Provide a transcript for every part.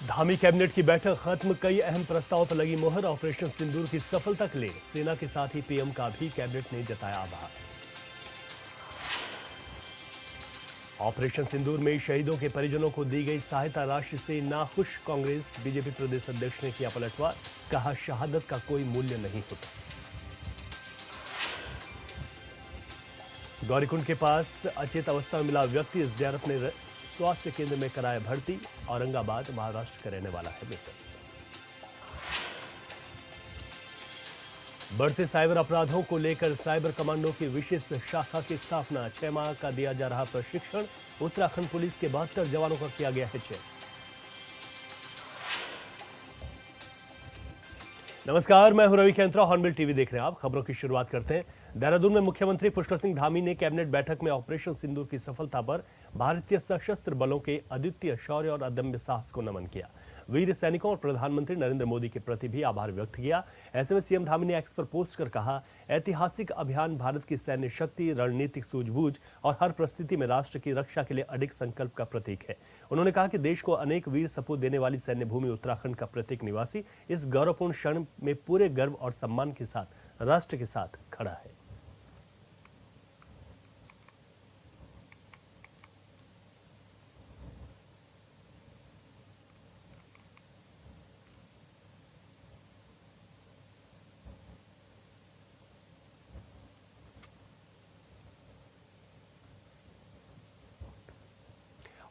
Dhami cabinet की बैठक खत्म, कई अहम प्रस्ताव पर लगी मोहर। ऑपरेशन सिंदूर की सफलता के लिए सेना के साथ ही पीएम का भी कैबिनेट ने जताया आभार। ऑपरेशन सिंदूर में शहीदों के परिजनों को दी गई सहायता राशि से नाखुश कांग्रेस, बीजेपी प्रदेश अध्यक्ष ने किया पलटवार, कहा शहादत का कोई मूल्य नहीं होता। गौरीकुंड के पास अचेत अवस्था में मिला व्यक्ति, एसडीआरएफ ने स्वास्थ्य केंद्र में कराया भर्ती। औरंगाबाद महाराष्ट्र का रहने वाला है मृतक। बढ़ते साइबर अपराधों को लेकर साइबर कमांडो की विशेष शाखा की स्थापना, 6 माह का दिया जा रहा प्रशिक्षण। उत्तराखंड पुलिस के 72 जवानों का किया गया है चयन। नमस्कार, मैं हूं रवि केंद्रा, हॉर्नबिल टीवी देख रहे हैं आप। खबरों की शुरुआत करते हैं। देहरादून में मुख्यमंत्री पुष्कर सिंह धामी ने कैबिनेट बैठक में ऑपरेशन सिंदूर की सफलता पर भारतीय सशस्त्र बलों के अद्वितीय शौर्य और अदम्य साहस को नमन किया। वीर सैनिकों और प्रधानमंत्री नरेंद्र मोदी के प्रति भी आभार व्यक्त किया। ऐसे में सीएम धामी ने एक्स पर पोस्ट कर कहा, ऐतिहासिक अभियान भारत की सैन्य शक्ति, रणनीतिक सूझबूझ और हर परिस्थिति में राष्ट्र की रक्षा के लिए अडिग संकल्प का प्रतीक है। उन्होंने कहा कि देश को अनेक वीर सपूत देने वाली सैन्य भूमि उत्तराखंड का प्रत्येक निवासी इस गौरवपूर्ण क्षण में पूरे गर्व और सम्मान के साथ राष्ट्र के साथ खड़ा है।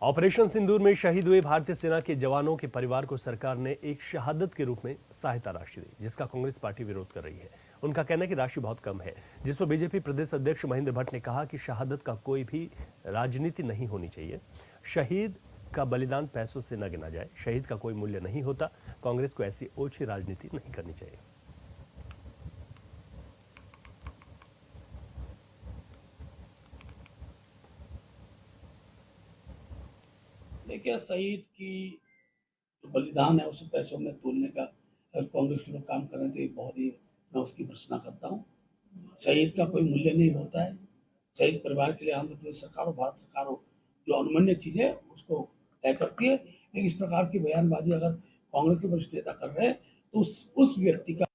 ऑपरेशन सिंदूर में शहीद हुए भारतीय सेना के जवानों के परिवार को सरकार ने एक शहादत के रूप में सहायता राशि दी, जिसका कांग्रेस पार्टी विरोध कर रही है। उनका कहना है कि राशि बहुत कम है, जिस पर बीजेपी प्रदेश अध्यक्ष महेंद्र भट्ट ने कहा कि शहादत का कोई भी राजनीति नहीं होनी चाहिए। शहीद का बलिदान पैसों से न गिना जाए, शहीद का कोई मूल्य नहीं होता। कांग्रेस को ऐसी ओछी राजनीति नहीं करनी चाहिए। देखिए, शहीद की जो बलिदान है उसे पैसों में तोलने का अगर कांग्रेस के लोग काम कर रहे हैं तो ये बहुत ही, मैं उसकी भर्त्सना करता हूँ। शहीद का कोई मूल्य नहीं होता है। शहीद परिवार के लिए आंध्र प्रदेश सरकार हो, भारत सरकार हो, जो अनुमन्य चीज़ है उसको तय करती है। लेकिन इस प्रकार की बयानबाजी अगर कांग्रेस के वरिष्ठ नेता कर रहे हैं तो उस व्यक्ति का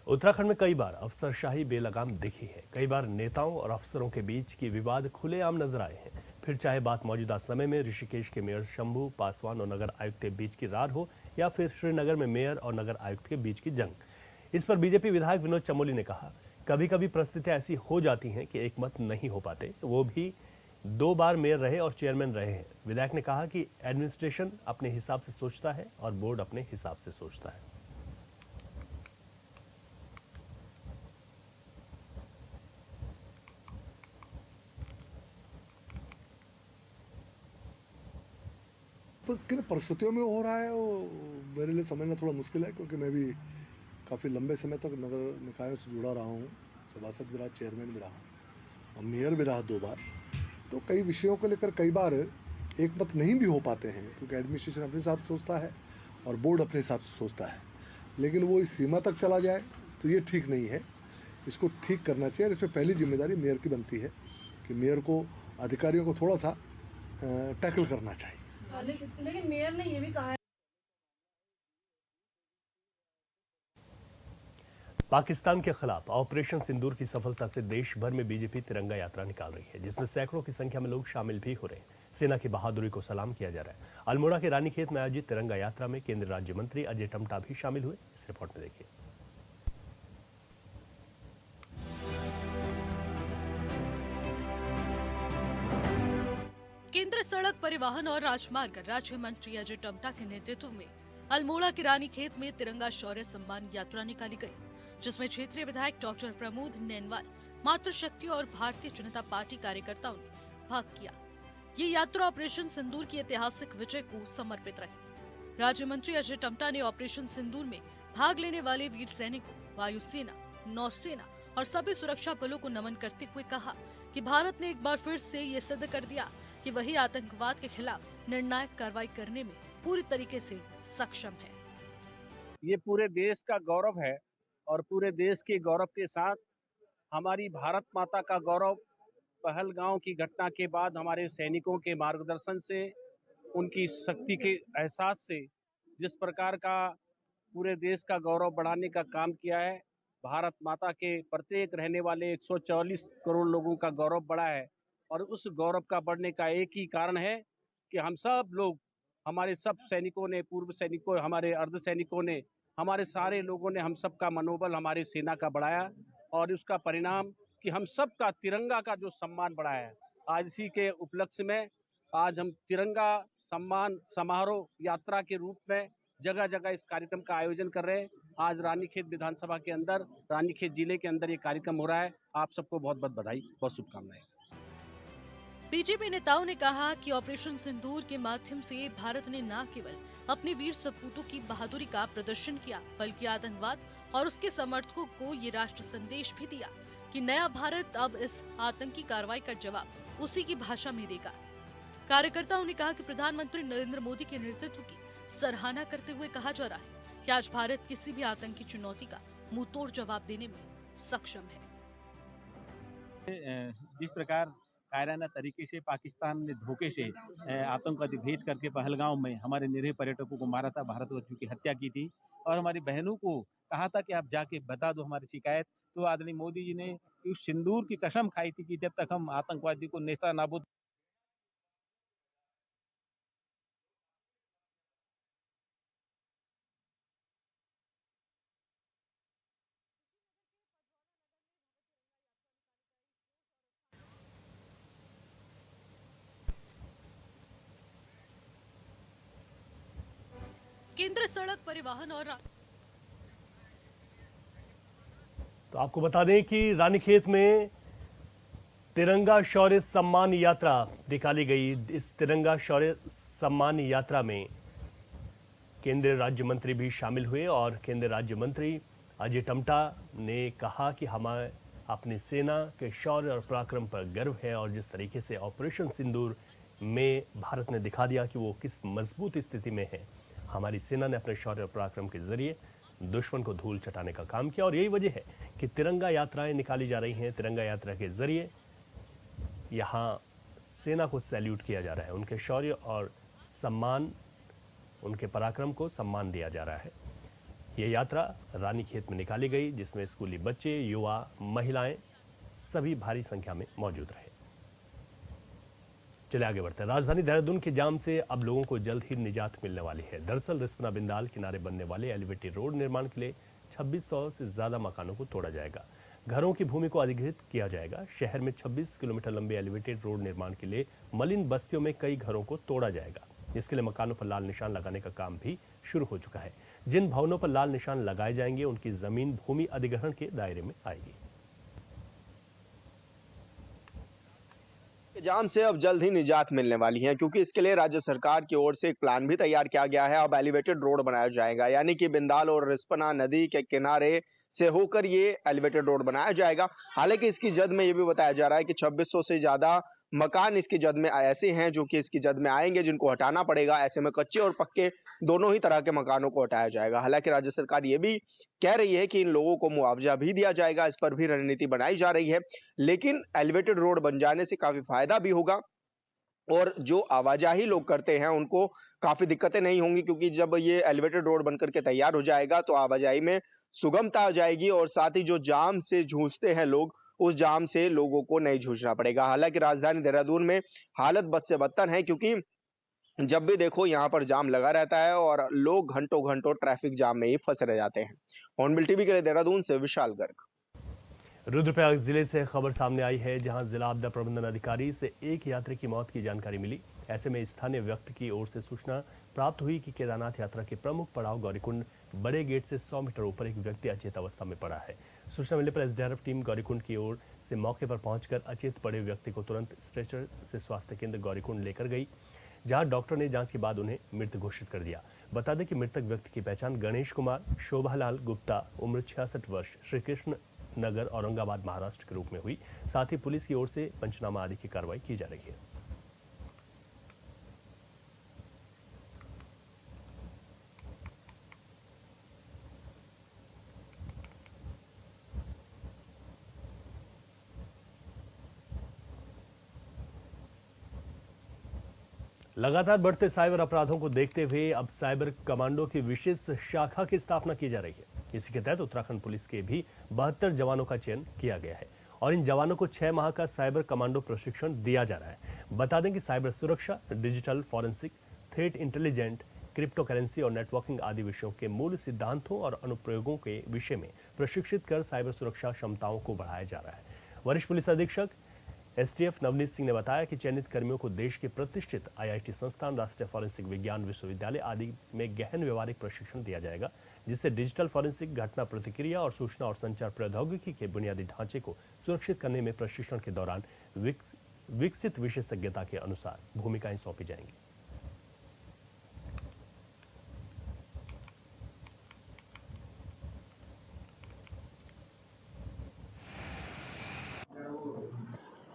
उत्तराखंड में कई बार अफसरशाही बेलगाम दिखी है। कई बार नेताओं और अफसरों के बीच की विवाद खुलेआम नजर आए हैं। फिर चाहे बात मौजूदा समय में ऋषिकेश के मेयर शंभू पासवान और नगर आयुक्त के बीच की रार हो, या फिर श्रीनगर में मेयर और नगर आयुक्त के बीच की जंग। इस पर बीजेपी विधायक विनोद चमोली ने कहा, कभी कभी परिस्थितियां ऐसी हो जाती हैं कि एक मत नहीं हो पाते। वो भी 2 बार मेयर रहे और चेयरमैन रहे हैं। विधायक ने कहा कि एडमिनिस्ट्रेशन अपने हिसाब से सोचता है और बोर्ड अपने हिसाब से सोचता है। पर किन परिस्थितियों में हो रहा है वो मेरे लिए समझना थोड़ा मुश्किल है, क्योंकि मैं भी काफ़ी लंबे समय तक नगर निकायों से जुड़ा रहा हूँ। सभासद भी रहा, चेयरमैन भी रहा और मेयर भी रहा 2 बार। तो कई विषयों को लेकर कई बार एक मत नहीं भी हो पाते हैं, क्योंकि एडमिनिस्ट्रेशन अपने हिसाब से सोचता है और बोर्ड अपने हिसाब से सोचता है। लेकिन वो इस सीमा तक चला जाए तो ये ठीक नहीं है। इसको ठीक करना चाहिए और इस पर पहली जिम्मेदारी मेयर की बनती है कि मेयर को, अधिकारियों को थोड़ा सा टैकल करना चाहिए। लेकिन मेयर ने ये भी कहा है। पाकिस्तान के खिलाफ ऑपरेशन सिंदूर की सफलता से देश भर में बीजेपी तिरंगा यात्रा निकाल रही है, जिसमें सैकड़ों की संख्या में लोग शामिल भी हो रहे हैं। सेना की बहादुरी को सलाम किया जा रहा है। अल्मोड़ा के रानीखेत में आयोजित तिरंगा यात्रा में केंद्रीय राज्य मंत्री अजय टमटा भी शामिल हुए। इस रिपोर्ट में देखिए। केंद्रीय सड़क परिवहन और राजमार्ग राज्य मंत्री अजय टमटा के नेतृत्व में अल्मोड़ा के रानीखेत में तिरंगा शौर्य सम्मान यात्रा निकाली गई, जिसमें क्षेत्रीय विधायक डॉक्टर प्रमोद नेनवाल, मातृशक्ति और भारतीय जनता पार्टी कार्यकर्ताओं ने भाग किया। ये यात्रा ऑपरेशन सिंदूर की ऐतिहासिक विजय को समर्पित रही। राज्य मंत्री अजय टमटा ने ऑपरेशन सिंदूर में भाग लेने वाले वीर सैनिकों, वायुसेना, नौसेना और सभी सुरक्षा बलों को नमन करते हुए कहा कि भारत ने एक बार फिर से ये सिद्ध कर दिया कि वही आतंकवाद के खिलाफ निर्णायक कार्रवाई करने में पूरी तरीके से सक्षम है। ये पूरे देश का गौरव है और पूरे देश के गौरव के साथ हमारी भारत माता का गौरव पहलगांव की घटना के बाद हमारे सैनिकों के मार्गदर्शन से, उनकी शक्ति के एहसास से जिस प्रकार का पूरे देश का गौरव बढ़ाने का काम किया है, भारत माता के प्रत्येक रहने वाले 144 करोड़ लोगों का गौरव बढ़ा है। और उस गौरव का बढ़ने का एक ही कारण है कि हम सब लोग, हमारे सब सैनिकों ने, पूर्व सैनिकों, हमारे अर्ध सैनिकों ने, हमारे सारे लोगों ने हम सबका मनोबल हमारी सेना का बढ़ाया और उसका परिणाम कि हम सबका तिरंगा का जो सम्मान बढ़ा है। आज इसी के उपलक्ष्य में आज हम तिरंगा सम्मान समारोह यात्रा के रूप में जगह जगह इस कार्यक्रम का आयोजन कर रहे हैं। आज रानीखेत विधानसभा के अंदर, रानीखेत जिले के अंदर ये कार्यक्रम हो रहा है। आप सबको बहुत बहुत बधाई, बहुत शुभकामनाएं। बीजेपी नेताओं ने कहा कि ऑपरेशन सिंदूर के माध्यम से भारत ने न केवल अपने वीर सपूतों की बहादुरी का प्रदर्शन किया, बल्कि आतंकवाद और उसके समर्थकों को ये राष्ट्र संदेश भी दिया कि नया भारत अब इस आतंकी कार्रवाई का जवाब उसी की भाषा में देगा। कार्यकर्ताओं ने कहा कि प्रधानमंत्री नरेंद्र मोदी के नेतृत्व की सराहना करते हुए कहा जा रहा है कि आज भारत किसी भी आतंकी चुनौती का मुंहतोड़ जवाब देने में सक्षम है। जिस प्रकार कायराना तरीके से पाकिस्तान ने धोखे से आतंकवादी भेज करके पहलगांव में हमारे निरीह पर्यटकों को मारा था, भारतवासियों की हत्या की थी और हमारी बहनों को कहा था कि आप जाके बता दो हमारी शिकायत, तो आदरणीय मोदी जी ने उस सिंदूर की कसम खाई थी कि जब तक हम आतंकवादी को नेस्ता नाबूद केंद्रीय सड़क परिवहन और तो आपको बता दें कि रानीखेत में तिरंगा शौर्य सम्मान यात्रा निकाली गई। इस तिरंगा शौर्य सम्मान यात्रा में केंद्रीय राज्य मंत्री भी शामिल हुए और केंद्रीय राज्य मंत्री अजय टम्टा ने कहा कि हमें अपनी सेना के शौर्य और पराक्रम पर गर्व है और जिस तरीके से ऑपरेशन सिंदूर में भारत ने दिखा दिया कि वो किस मजबूत स्थिति में है। हमारी सेना ने अपने शौर्य और पराक्रम के जरिए दुश्मन को धूल चटाने का काम किया और यही वजह है कि तिरंगा यात्राएं निकाली जा रही हैं। तिरंगा यात्रा के जरिए यहाँ सेना को सैल्यूट किया जा रहा है, उनके शौर्य और सम्मान, उनके पराक्रम को सम्मान दिया जा रहा है। ये यात्रा रानीखेत में निकाली गई जिसमें स्कूली बच्चे, युवा, महिलाएं सभी भारी संख्या में मौजूद रहे। चले आगे बढ़ते हैं। राजधानी देहरादून के जाम से अब लोगों को जल्द ही निजात मिलने वाली है। दरअसल रिस्पना बिंदाल किनारे बनने वाले एलिवेटेड रोड निर्माण के लिए 2600 से ज्यादा मकानों को तोड़ा जाएगा। घरों की भूमि को अधिग्रहित किया जाएगा। शहर में 26 किलोमीटर लंबे एलिवेटेड रोड निर्माण के लिए मलिन बस्तियों में कई घरों को तोड़ा जाएगा। इसके लिए मकानों पर लाल निशान लगाने का काम भी शुरू हो चुका है। जिन भवनों पर लाल निशान लगाए जाएंगे उनकी जमीन भूमि अधिग्रहण के दायरे में आएगी। जाम से अब जल्द ही निजात मिलने वाली है, क्योंकि इसके लिए राज्य सरकार की ओर से एक प्लान भी तैयार किया गया है। अब एलिवेटेड रोड बनाया जाएगा, यानी कि बिंदाल और रिस्पना नदी के किनारे से होकर ये एलिवेटेड रोड बनाया जाएगा। हालांकि इसकी जद में ये भी बताया जा रहा है कि 2600 से ज्यादा मकान इसकी जद में ऐसे हैं जो कि इसकी जद में आएंगे, जिनको हटाना पड़ेगा। ऐसे में कच्चे और पक्के दोनों ही तरह के मकानों को हटाया जाएगा। हालांकि राज्य सरकार ये भी कह रही है कि इन लोगों को मुआवजा भी दिया जाएगा, इस पर भी रणनीति बनाई जा रही है। लेकिन एलिवेटेड रोड बन जाने से काफी फायदा भी होगा और जो आवाजाही लोग करते हैं उनको काफी दिक्कतें नहीं होंगी, क्योंकि जब ये एलिवेटेड रोड बनकर के तैयार हो जाएगा तो आवाजाही में सुगमता आ जाएगी और साथ ही जो जाम से जूझते हैं लोग, उस जाम से लोगों को नहीं जूझना पड़ेगा। हालांकि राजधानी देहरादून में हालत बद से बदतर है, क्योंकि जब भी देखो यहाँ पर जाम लगा रहता है और लोग घंटों घंटों ट्रैफिक जाम में ही फंसे रह जाते हैं। हॉर्नबिल टीवी के लिए देहरादून से विशाल गर्ग। रुद्रप्रयाग जिले से खबर सामने आई है, जहां जिला आपदा प्रबंधन अधिकारी से एक यात्री की मौत की जानकारी मिली। ऐसे में स्थानीय व्यक्ति की ओर से सूचना प्राप्त हुई कि केदारनाथ यात्रा के प्रमुख पड़ाव गौरीकुंड बड़े गेट से 100 मीटर ऊपर एक व्यक्ति अचेत अवस्था में पड़ा है। सूचना मिलने पर एसडीआरएफ टीम गौरीकुंड की ओर से मौके पर पहुंचकर अचेत पड़े व्यक्ति को तुरंत स्ट्रेचर से स्वास्थ्य केंद्र गौरीकुंड लेकर गई, जहां डॉक्टर ने जांच के बाद उन्हें मृत घोषित कर दिया। बता दें कि मृतक व्यक्ति की पहचान गणेश कुमार शोभालाल गुप्ता, उम्र 66 वर्ष, श्री कृष्ण नगर, औरंगाबाद, महाराष्ट्र के रूप में हुई। साथ ही पुलिस की ओर से पंचनामा आदि की कार्रवाई की जा रही है। लगातार बढ़ते साइबर अपराधों को देखते हुए अब साइबर कमांडो की विशेष शाखा की स्थापना की जा रही है। इसी के तहत उत्तराखंड पुलिस के भी 72 जवानों का चयन किया गया है और इन जवानों को 6 माह का साइबर कमांडो प्रशिक्षण दिया जा रहा है। बता दें कि साइबर सुरक्षा, digital forensic, threat intelligent, crypto currency और नेटवर्किंग आदि विषयों के मूल सिद्धांतों और अनुप्रयोगों के विषय में प्रशिक्षित कर साइबर सुरक्षा क्षमताओं को बढ़ाया जा रहा है। वरिष्ठ पुलिस अधीक्षक एसटीएफ नवनीत सिंह ने बताया कि चयनित कर्मियों को देश के प्रतिष्ठित आईआईटी संस्थान, राष्ट्रीय फॉरेंसिक विज्ञान विश्वविद्यालय आदि में गहन व्यवहारिक प्रशिक्षण दिया जाएगा, जिससे डिजिटल फॉरेंसिक, घटना प्रतिक्रिया और सूचना और संचार प्रौद्योगिकी के बुनियादी ढांचे को सुरक्षित करने में प्रशिक्षण के दौरान विकसित विशेषज्ञता के अनुसार भूमिकाएं सौंपी जाएंगी।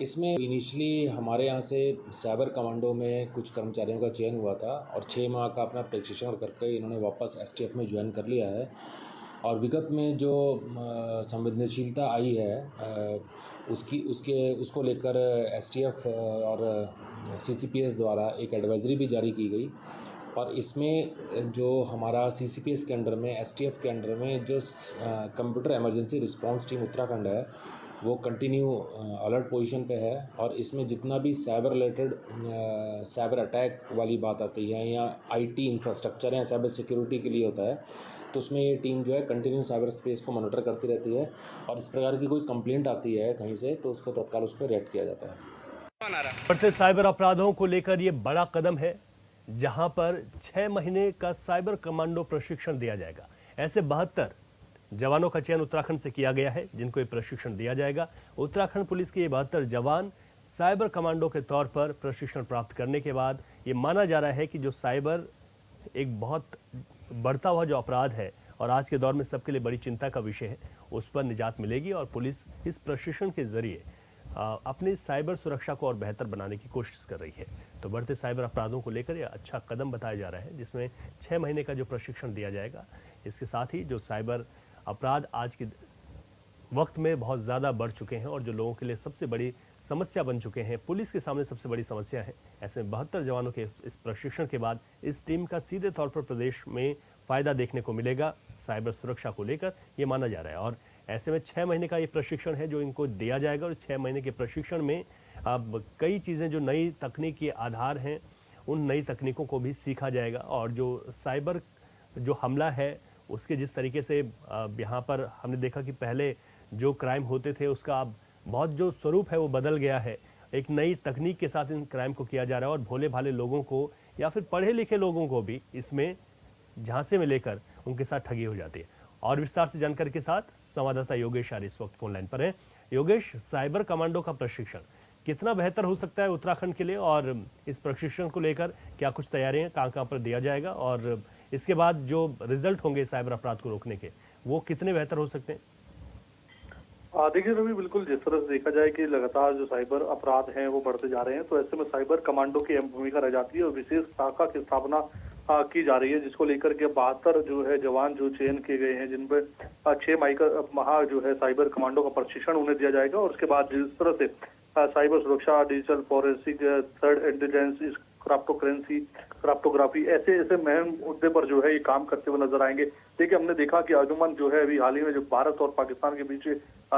इसमें इनिशियली हमारे यहाँ से साइबर कमांडो में कुछ कर्मचारियों का चयन हुआ था और 6 माह का अपना प्रशिक्षण करके इन्होंने वापस एसटीएफ में ज्वाइन कर लिया है। और विगत में जो संवेदनशीलता आई है उसको लेकर एसटीएफ और सीसीपीएस द्वारा एक एडवाइजरी भी जारी की गई। और इसमें जो हमारा सीसीपीएस के अंडर में, एसटीएफ के अंडर में जो computer emergency response team Uttarakhand है वो कंटिन्यू अलर्ट पोजीशन पे है। और इसमें जितना भी साइबर रिलेटेड साइबर अटैक वाली बात आती है या आईटी इंफ्रास्ट्रक्चर या साइबर सिक्योरिटी के लिए होता है, तो उसमें ये टीम जो है कंटिन्यू साइबर स्पेस को मॉनिटर करती रहती है और इस प्रकार की कोई कंप्लेंट आती है कहीं से तो उसको तत्काल उस पर रिएक्ट किया जाता है। बढ़ते साइबर अपराधों को लेकर ये बड़ा कदम है, जहां पर 6 महीने का साइबर कमांडो प्रशिक्षण दिया जाएगा। ऐसे 72 जवानों का चयन उत्तराखंड से किया गया है, जिनको ये प्रशिक्षण दिया जाएगा। उत्तराखंड पुलिस के ये 72 जवान साइबर कमांडो के तौर पर प्रशिक्षण प्राप्त करने के बाद ये माना जा रहा है कि जो साइबर एक बहुत बढ़ता हुआ जो अपराध है और आज के दौर में सबके लिए बड़ी चिंता का विषय है, उस पर निजात मिलेगी और पुलिस इस प्रशिक्षण के जरिए अपनी साइबर सुरक्षा को और बेहतर बनाने की कोशिश कर रही है। तो बढ़ते साइबर अपराधों को लेकर यह अच्छा कदम बताया जा रहा है, जिसमें 6 महीने का जो प्रशिक्षण दिया जाएगा। इसके साथ ही जो साइबर अपराध आज के वक्त में बहुत ज़्यादा बढ़ चुके हैं और जो लोगों के लिए सबसे बड़ी समस्या बन चुके हैं, पुलिस के सामने सबसे बड़ी समस्या है। ऐसे में 72 जवानों के इस प्रशिक्षण के बाद इस टीम का सीधे तौर पर प्रदेश में फ़ायदा देखने को मिलेगा साइबर सुरक्षा को लेकर, ये माना जा रहा है। और ऐसे में 6 महीने का ये प्रशिक्षण है जो इनको दिया जाएगा और 6 महीने के प्रशिक्षण में अब कई चीज़ें जो नई तकनीक के आधार हैं, उन नई तकनीकों को भी सीखा जाएगा। और जो साइबर जो हमला है उसके जिस तरीके से यहाँ पर हमने देखा कि पहले जो क्राइम होते थे उसका अब बहुत जो स्वरूप है वो बदल गया है। एक नई तकनीक के साथ इन क्राइम को किया जा रहा है और भोले भाले लोगों को या फिर पढ़े लिखे लोगों को भी इसमें झांसे में लेकर उनके साथ ठगी हो जाती है। और विस्तार से जानकारी के साथ संवाददाता योगेश आर्य इस वक्त फोन लाइन पर है। योगेश, साइबर कमांडो का प्रशिक्षण कितना बेहतर हो सकता है उत्तराखंड के लिए और इस प्रशिक्षण को लेकर क्या कुछ तैयारियां कहाँ पर दिया जाएगा और इसके बाद जो रिजल्ट होंगे साइबर अपराध को रोकने के वो कितने बेहतर हो सकते हैं? देखिए रवि, बिल्कुल जिस तरह से देखा जाए कि लगातार जो साइबर अपराध हैं वो बढ़ते जा रहे हैं, तो ऐसे में साइबर कमांडो की अहम भूमिका रह जाती है और विशेष शाखा की स्थापना की जा रही है, जिसको लेकर के 72 जो है जवान जो चयन किए गए हैं, जिन पर 6 माह जो है साइबर कमांडो का प्रशिक्षण उन्हें दिया जाएगा। और उसके बाद जिस तरह से साइबर सुरक्षा, digital forensic, third intelligence, crypto currency, cryptography, ऐसे महम मुद्दे पर जो है ये काम करते हुए नजर आएंगे। देखिए, हमने देखा कि अमूमन जो है अभी हाल ही में जो भारत और पाकिस्तान के बीच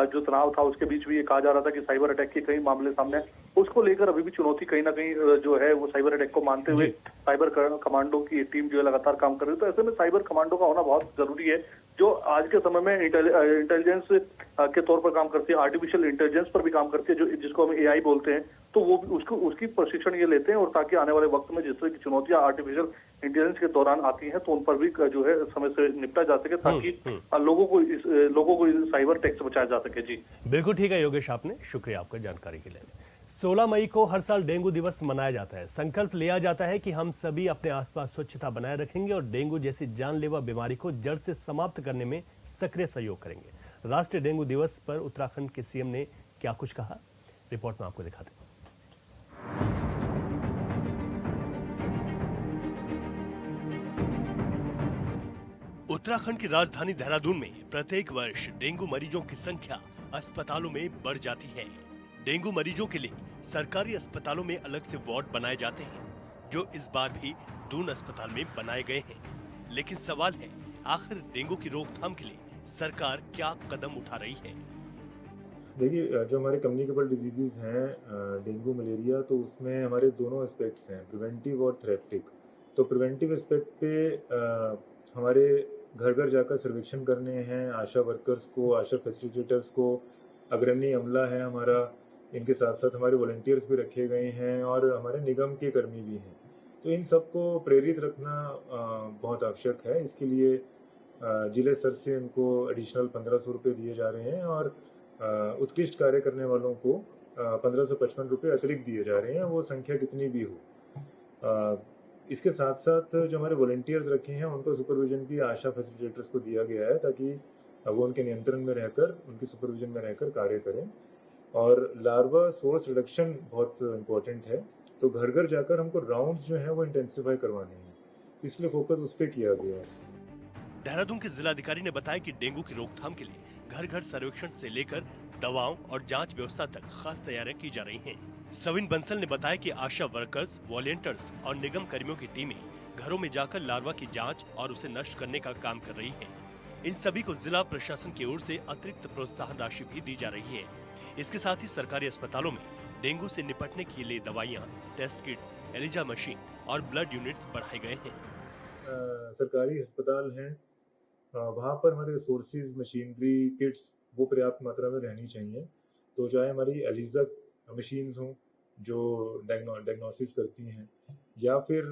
जो तनाव था उसके बीच भी ये कहा जा रहा था कि साइबर अटैक के कई मामले सामने, उसको लेकर अभी भी चुनौती कहीं ना कहीं जो है वो साइबर अटैक को मानते हुए साइबर कमांडो की टीम जो है लगातार काम कर रही है। तो ऐसे में साइबर कमांडो का होना बहुत जरूरी है, जो आज के समय में इंटेलिजेंस के तौर पर काम करती है, आर्टिफिशियल इंटेलिजेंस पर भी काम करती है, जो जिसको हम एआई बोलते हैं। तो वो उसकी प्रशिक्षण ये लेते हैं और ताकि आने वाले वक्त में जिस तरह की चुनौतियां आर्टिफिशियल इंटेलिजेंस के दौरान आती हैं तो उन पर भी जो है समय से निपटा जा सके, ताकि लोगों को साइबर अटैक से बचाया जा सके। जी बिल्कुल ठीक है योगेश, आपने शुक्रिया आपका जानकारी के लिए। 16 मई को हर साल डेंगू दिवस मनाया जाता है। संकल्प लिया जाता है कि हम सभी अपने आसपास स्वच्छता बनाए रखेंगे और डेंगू जैसी जानलेवा बीमारी को जड़ से समाप्त करने में सक्रिय सहयोग करेंगे। राष्ट्रीय डेंगू दिवस पर उत्तराखंड के सीएम ने क्या कुछ कहा, रिपोर्ट में आपको दिखाते हैं। उत्तराखंड की राजधानी देहरादून में प्रत्येक वर्ष डेंगू मरीजों की संख्या अस्पतालों में बढ़ जाती है। डेंगू मरीजों के लिए सरकारी अस्पतालों में अलग से वार्ड बनाए जाते हैं, जो इस बार भी दून अस्पताल में बनाए गए हैं। लेकिन सवाल है, आखिर डेंगू की रोकथाम के लिए सरकार क्या कदम उठा रही है? देखिए, जो हमारे कम्युनिकेबल डिजीजेज हैं डेंगू मलेरिया, तो उसमें हमारे दोनों एस्पेक्ट्स हैं, प्रिवेंटिव और थेरेप्टिक। तो प्रिवेंटिव एस्पेक्ट पे हमारे घर घर जाकर सर्वेक्षण करने हैं, आशा वर्कर्स को, आशा फैसिलिटेटर्स को, अग्रणी अमला है हमारा, इनके साथ साथ हमारे वॉलंटियर्स भी रखे गए हैं और हमारे निगम के कर्मी भी हैं। तो इन सबको प्रेरित रखना बहुत आवश्यक है। इसके लिए जिले स्तर से उनको एडिशनल 1500 रुपये दिए जा रहे हैं और उत्कृष्ट कार्य करने वालों को 1555 रुपये अतिरिक्त दिए जा रहे हैं, वो संख्या कितनी भी हो। इसके साथ साथ जो हमारे वॉलंटियर्स रखे हैं उनको सुपरविजन भी आशा फैसिलिटेटर्स को दिया गया है, ताकि वो उनके नियंत्रण में रहकर, उनके सुपरविजन में रहकर कार्य करें। और लार्वा सोर्स रिडक्शन बहुत इम्पोर्टेंट है, तो घर घर जाकर हमको राउंड्स जो हैं वो इंटेंसिफाई करवाने हैं, इसलिए फोकस उस पर किया गया है। देहरादून के जिलाधिकारी ने बताया कि डेंगू की रोकथाम के लिए घर घर सर्वेक्षण से लेकर दवाओं और जांच व्यवस्था तक खास तैयारियां की जा रही हैं। सविन बंसल ने बताया कि आशा वर्कर्स, वॉलंटियर्स और निगम कर्मियों की टीमें घरों में जाकर लार्वा की जांच और उसे नष्ट करने का काम कर रही हैं। इन सभी को जिला प्रशासन की ओर से अतिरिक्त प्रोत्साहन राशि भी दी जा रही है। इसके साथ ही सरकारी अस्पतालों में डेंगू से निपटने के लिए दवाइयाँ, टेस्ट किट्स, एलिजा मशीन और ब्लड यूनिट्स बढ़ाए गए हैं। सरकारी अस्पताल हैं, वहाँ पर हमारे रिसोर्सेज, मशीनरी, किट्स वो पर्याप्त मात्रा में रहनी चाहिए। तो चाहे हमारी एलिजा मशीन्स हों जो डायग्नोसिस करती हैं, या फिर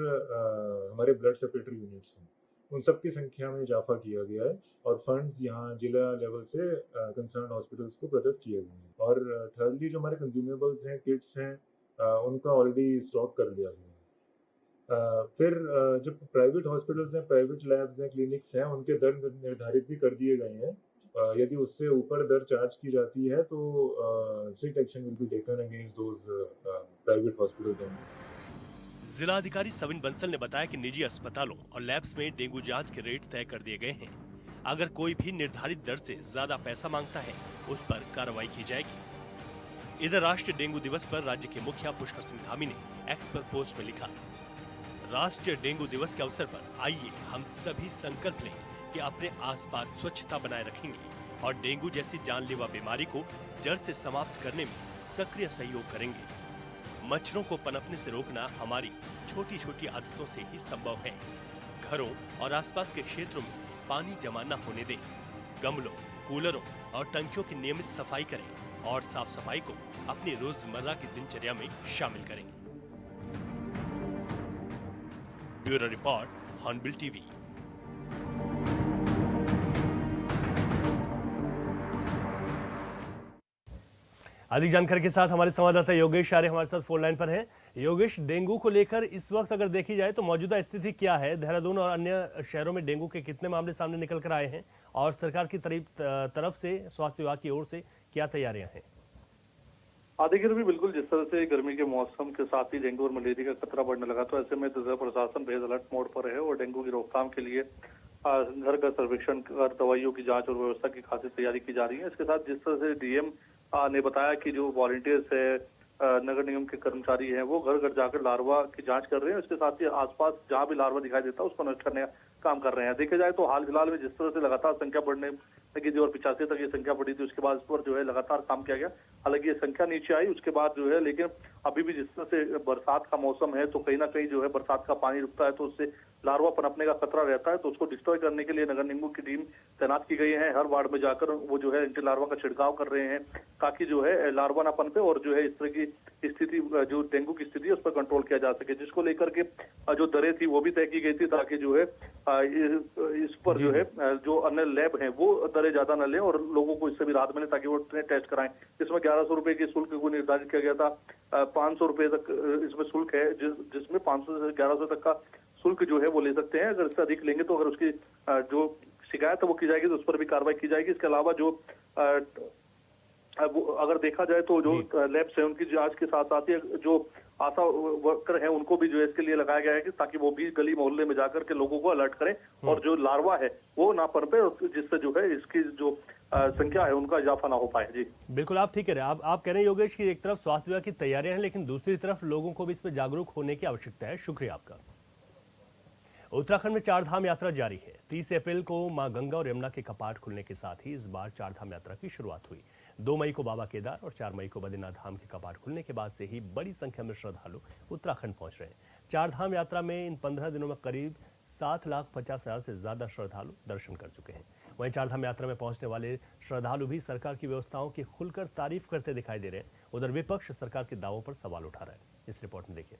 हमारे ब्लड सेपरेटरी यूनिट्स हों, उन सब की संख्या में इजाफा किया गया है और फंड्स यहाँ जिला लेवल से कंसर्न हॉस्पिटल्स को प्रदत्त किए गए हैं। और थर्डली जो हमारे कंज्यूमेबल्स हैं, किट्स हैं, उनका ऑलरेडी स्टॉक कर लिया गया है। फिर जो प्राइवेट हॉस्पिटल्स हैं, प्राइवेट लैब्स हैं, क्लिनिक्स हैं, उनके दर निर्धारित भी कर दिए गए हैं। यदि उससे ऊपर दर चार्ज की जाती है तो strict action will be taken against those private hospitals and. जिला अधिकारी सविन बंसल ने बताया कि निजी अस्पतालों और लैब्स में डेंगू जांच के रेट तय कर दिए गए हैं। अगर कोई भी निर्धारित दर से ज्यादा पैसा मांगता है, उस पर कार्रवाई की जाएगी। इधर राष्ट्रीय डेंगू दिवस पर राज्य के मुखिया पुष्कर सिंह धामी ने एक्स पर पोस्ट में लिखा, राष्ट्रीय डेंगू दिवस के अवसर पर आइए हम सभी संकल्प लें कि अपने आसपास स्वच्छता बनाए रखेंगे और डेंगू जैसी जानलेवा बीमारी को जड़ से समाप्त करने में सक्रिय सहयोग करेंगे। मच्छरों को पनपने से रोकना हमारी छोटी छोटी आदतों से ही संभव है। घरों और आसपास के क्षेत्रों में पानी जमा न होने दें। गमलों, कूलरों और टंकियों की नियमित सफाई करें और साफ सफाई को अपनी रोजमर्रा की दिनचर्या में शामिल करें। Bureau report, hornbill TV. अधिक जानकारी के साथ हमारे संवाददाता योगेश आर्य हमारे साथ फोन लाइन पर हैं। योगेश, डेंगू को लेकर इस वक्त अगर देखी जाए तो मौजूदा स्थिति क्या है? देहरादून और अन्य शहरों में डेंगू के कितने मामले सामने निकल कर आए हैं और सरकार की तरफ से, स्वास्थ्य विभाग की ओर से क्या तैयारियां हैं? देखिए रवि, बिल्कुल जिस तरह से गर्मी के मौसम के साथ ही डेंगू और मलेरिया का खतरा बढ़ने लगा, तो ऐसे में जिला प्रशासन बेहद अलर्ट मोड पर है और डेंगू की रोकथाम के लिए घर का सर्वेक्षण कर दवाइयों की जांच और व्यवस्था की खासी तैयारी की जा रही है। इसके साथ जिस तरह से डीएम ने बताया कि जो वॉलंटियर्स है, नगर निगम के कर्मचारी हैं, वो घर घर जाकर लार्वा की जांच कर रहे हैं। इसके साथ ही आसपास जहां भी लार्वा दिखाई देता है उसको नष्ट करने का काम कर रहे हैं। देखा जाए तो हाल फिलहाल में जिस तरह से लगातार संख्या बढ़ने लगी थी और 85 तक ये संख्या बढ़ी थी, उसके बाद इस पर जो है लगातार काम किया गया। हालांकि ये संख्या नीचे आई उसके बाद जो है, लेकिन अभी भी जिस तरह से बरसात का मौसम है तो कहीं ना कहीं जो है बरसात का पानी रुकता है तो उससे लार्वा पनपने का खतरा रहता है। तो उसको डिस्ट्रॉय करने के लिए नगर निगम की टीम तैनात की गई है। हर वार्ड में जाकर वो जो है एंटी लार्वा का छिड़काव कर रहे हैं ताकि जो है लार्वा ना पनपे और जो है इस तरह की स्थिति, जो डेंगू की स्थिति है उस पर कंट्रोल किया जा सके। जिसको लेकर के जो दरें थी वो भी तय की गई थी ताकि जो है इस पर जो है जो अन्य लैब हैं वो दरें ज्यादा न लें और लोगों को इससे भी राहत मिले ताकि वो टेस्ट कराएं। इसमें 1100 रुपए की शुल्क को निर्धारित किया गया था। 500 रुपए तक इसमें शुल्क है, जिसमें 500 से 1100 तक का शुल्क जो है वो ले सकते हैं। अगर इससे अधिक लेंगे तो अगर उसकी जो शिकायत है वो की जाएगी तो उस पर भी कार्रवाई की जाएगी। इसके अलावा जो वो अगर देखा जाए तो जो लैब्स है उनकी जांच के साथ साथ ही जो आशा वर्कर हैं उनको भी जो है इसके लिए लगाया गया है कि ताकि वो भी गली मोहल्ले में जाकर के लोगों को अलर्ट करें और जो लार्वा है वो ना पनपे, जिससे जो है इसकी जो संख्या है उनका इजाफा ना हो पाए। जी बिल्कुल, आप ठीक कह रहे हैं। आप कह रहे हैं योगेश कि एक तरफ स्वास्थ्य विभाग की तैयारियां हैं, लेकिन दूसरी तरफ लोगों को भी इसमें जागरूक होने की आवश्यकता है। शुक्रिया आपका। उत्तराखंड में चारधाम यात्रा जारी है। 30 अप्रैल को मां गंगा और यमुना के कपाट खुलने के साथ ही इस बार चारधाम यात्रा की शुरुआत हुई। 2 मई को बाबा केदार और 4 मई को बद्रीनाथ धाम के कपाट खुलने के बाद से ही बड़ी संख्या में श्रद्धालु उत्तराखंड पहुंच रहे हैं। चारधाम यात्रा में इन 15 दिनों में करीब 7,50,000 से ज्यादा श्रद्धालु दर्शन कर चुके हैं। वहीं चारधाम यात्रा में पहुंचने वाले श्रद्धालु भी सरकार की व्यवस्थाओं की खुलकर तारीफ करते दिखाई दे रहे हैं। उधर विपक्ष सरकार के दावों पर सवाल उठा रहा है। इस रिपोर्ट में देखिए।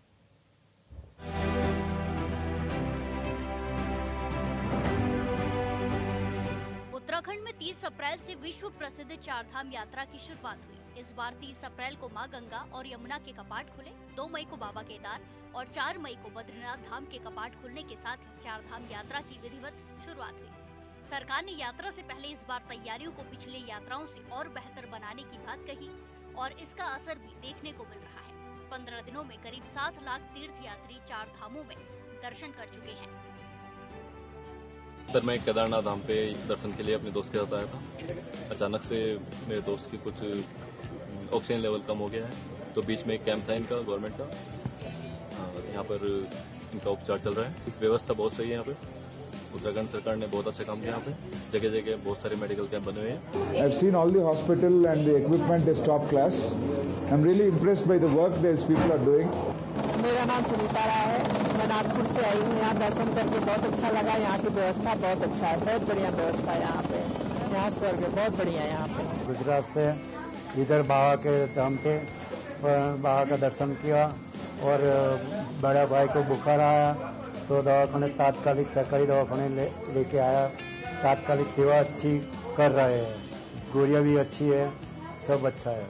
उत्तराखंड में 30 अप्रैल से विश्व प्रसिद्ध चारधाम यात्रा की शुरुआत हुई। इस बार 30 अप्रैल को मां गंगा और यमुना के कपाट खुले, 2 मई को बाबा केदार और 4 मई को बद्रीनाथ धाम के कपाट खुलने के साथ ही चारधाम यात्रा की विधिवत शुरुआत हुई। सरकार ने यात्रा से पहले इस बार तैयारियों को पिछले यात्राओं से और बेहतर बनाने की बात कही और इसका असर भी देखने को मिल रहा है। 15 दिनों में करीब 7 लाख तीर्थ यात्री चार धामों में दर्शन कर चुके हैं। सर, मैं केदारनाथ धाम पे दर्शन के लिए अपने दोस्त के साथ आया था। अचानक से मेरे दोस्त की कुछ ऑक्सीजन लेवल कम हो गया है, तो बीच में एक कैंप था इनका गवर्नमेंट का, यहाँ पर इनका उपचार चल रहा है। व्यवस्था बहुत सही है यहाँ पे। उत्तराखंड सरकार ने बहुत अच्छा काम किया यहाँ पे। जगह जगह बहुत सारे मेडिकल कैंप बने हुए हैं। I've seen all the hospital and the equipment is top class. I'm really impressed by the work these people are doing. मेरा नाम सुनीता राय है। मैं नागपुर से आई हूँ। यहाँ दर्शन करके बहुत अच्छा लगा। यहाँ की व्यवस्था बहुत अच्छा है, बहुत बढ़िया व्यवस्था है यहाँ पे। यहाँ स्वर्ग है, बहुत बढ़िया यहाँ पे। गुजरात से इधर बाबा के धाम पे बाबा का दर्शन किया और बड़ा भाई को बुखार आया तो दवाखाने तात्कालिक सरकारी दवाखाने लेके आया। तात्कालिक सेवा अच्छी कर रहे हैं, गोलियाँ भी अच्छी है, सब अच्छा है।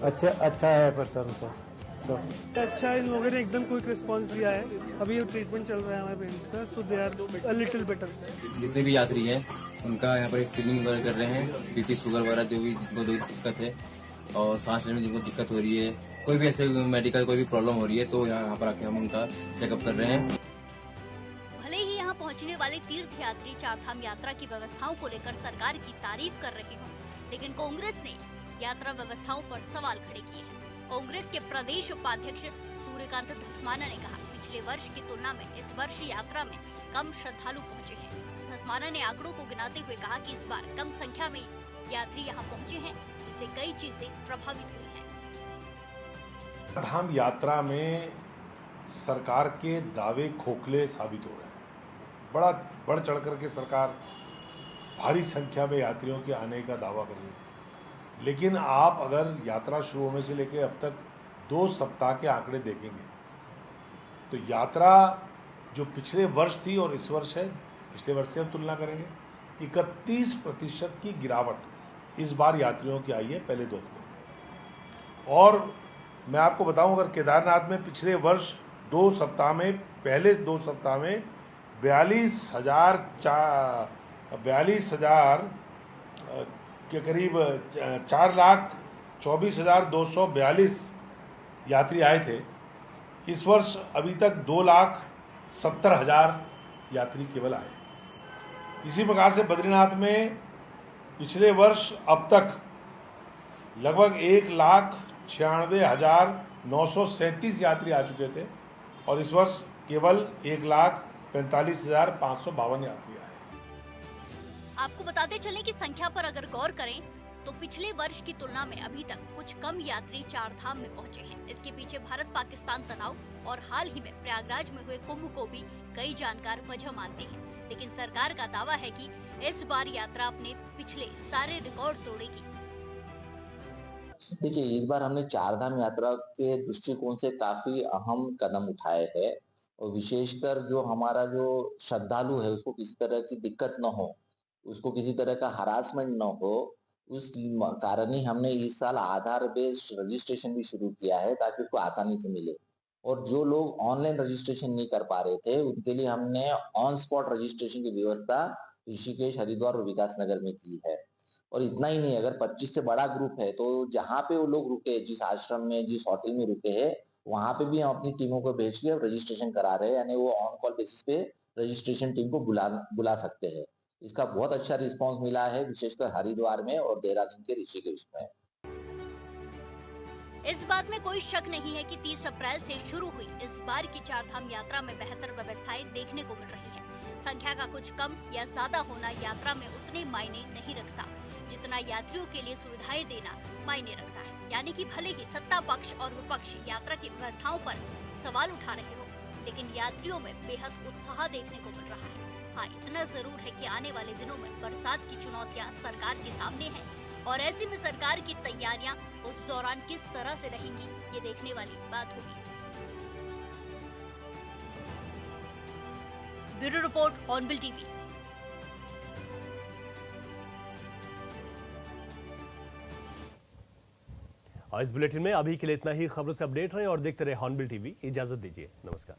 अच्छा है पर सब अच्छा है। इन लोगों ने एकदम क्विक रिस्पांस दिया है। अभी ये ट्रीटमेंट चल रहा है हमारे पेरेंट्स का, so they are a little better. जितने भी यात्री हैं उनका यहाँ पर स्क्रीनिंग वगैरह कर रहे हैं। बीपी शुगर वगैरह जो भी जिनको दिक्कत है और सांस लेने में जिनको दिक्कत हो रही है, कोई भी ऐसे मेडिकल कोई भी प्रॉब्लम हो रही है तो यहाँ पर आके हम उनका चेकअप कर रहे हैं। भले ही यहाँ पहुँचने वाले तीर्थ यात्री चारधाम यात्रा की व्यवस्थाओं को लेकर सरकार की तारीफ कर रहे हों, लेकिन कांग्रेस ने यात्रा व्यवस्थाओं पर सवाल खड़े किए हैं। कांग्रेस के प्रदेश उपाध्यक्ष सूर्यकांत धस्माना ने कहा, पिछले वर्ष की तुलना में इस वर्ष यात्रा में कम श्रद्धालु पहुँचे हैं। धस्माना ने आंकड़ों को गिनाते हुए कहा कि इस बार कम संख्या में यात्री यहाँ पहुँचे हैं, जिससे कई चीजें प्रभावित हुई हैं। धाम यात्रा में सरकार के दावे खोखले साबित हो रहे हैं। बड़ा बढ़ चढ़ करके सरकार भारी संख्या में यात्रियों के आने का दावा कर रही है, लेकिन आप अगर यात्रा शुरू होने से लेकर अब तक 2 सप्ताह के आंकड़े देखेंगे तो यात्रा जो पिछले वर्ष थी और इस वर्ष है, पिछले वर्ष से हम तुलना करेंगे, 31% की गिरावट इस बार यात्रियों की आई है पहले 2 हफ्ते में। और मैं आपको बताऊं, अगर केदारनाथ में पिछले वर्ष 2 सप्ताह में, पहले 2 सप्ताह में 42,000 के करीब 4,24,242 यात्री आए थे, इस वर्ष अभी तक 2,70,000 यात्री केवल आए। इसी प्रकार से बद्रीनाथ में पिछले वर्ष अब तक लगभग 1,96,937 यात्री आ चुके थे और इस वर्ष केवल 1,45,552 यात्री आए। आपको बताते चलें कि संख्या पर अगर गौर करें तो पिछले वर्ष की तुलना में अभी तक कुछ कम यात्री चारधाम में पहुंचे हैं। इसके पीछे भारत पाकिस्तान तनाव और हाल ही में प्रयागराज में हुए कुंभ को भी कई जानकार वजह मानते हैं, लेकिन सरकार का दावा है कि इस बार यात्रा अपने पिछले सारे रिकॉर्ड तोड़ेगी। देखिए, इस बार हमने चारधाम यात्रा के दृष्टिकोण से काफी अहम कदम उठाए हैं और विशेषकर जो हमारा जो श्रद्धालु है उसको किसी तरह की दिक्कत न हो, उसको किसी तरह का हरासमेंट न हो, उस कारण ही हमने इस साल आधार बेस्ड रजिस्ट्रेशन भी शुरू किया है ताकि उसको आसानी से मिले। और जो लोग ऑनलाइन रजिस्ट्रेशन नहीं कर पा रहे थे उनके लिए हमने ऑन स्पॉट रजिस्ट्रेशन की व्यवस्था ऋषिकेश, हरिद्वार और विकासनगर में की है। और इतना ही नहीं, अगर 25 से बड़ा ग्रुप है तो जहाँ पे वो लोग रुके, जिस आश्रम में, जिस होटल में रुके हैं, वहां पे भी हम अपनी टीमों को भेज के रजिस्ट्रेशन करा रहे हैं, यानी वो ऑन कॉल बेसिस पे रजिस्ट्रेशन टीम को बुला सकते हैं। इसका बहुत अच्छा रिस्पांस मिला है, विशेषकर हरिद्वार में और देहरादून के ऋषिकेश में। इस बात में कोई शक नहीं है कि 30 अप्रैल से शुरू हुई इस बार की चारधाम यात्रा में बेहतर व्यवस्थाएं देखने को मिल रही है। संख्या का कुछ कम या ज्यादा होना यात्रा में उतने मायने नहीं रखता जितना यात्रियों के लिए सुविधाएं देना मायने रखता है। यानी कि भले ही सत्ता पक्ष और विपक्ष यात्रा की व्यवस्थाओं पर सवाल उठा रहे हो, लेकिन यात्रियों में बेहद उत्साह देखने को मिल रहा है। हाँ, इतना जरूर है कि आने वाले दिनों में बरसात की चुनौतियां सरकार के सामने हैं और ऐसे में सरकार की तैयारियां उस दौरान किस तरह से रहेंगी, ये देखने वाली बात होगी। Bureau report, hornbill TV. और इस बुलेटिन में अभी के लिए इतना ही। खबरों से अपडेट रहे और देखते रहे हॉर्नबिल टीवी। इजाजत दीजिए, नमस्कार।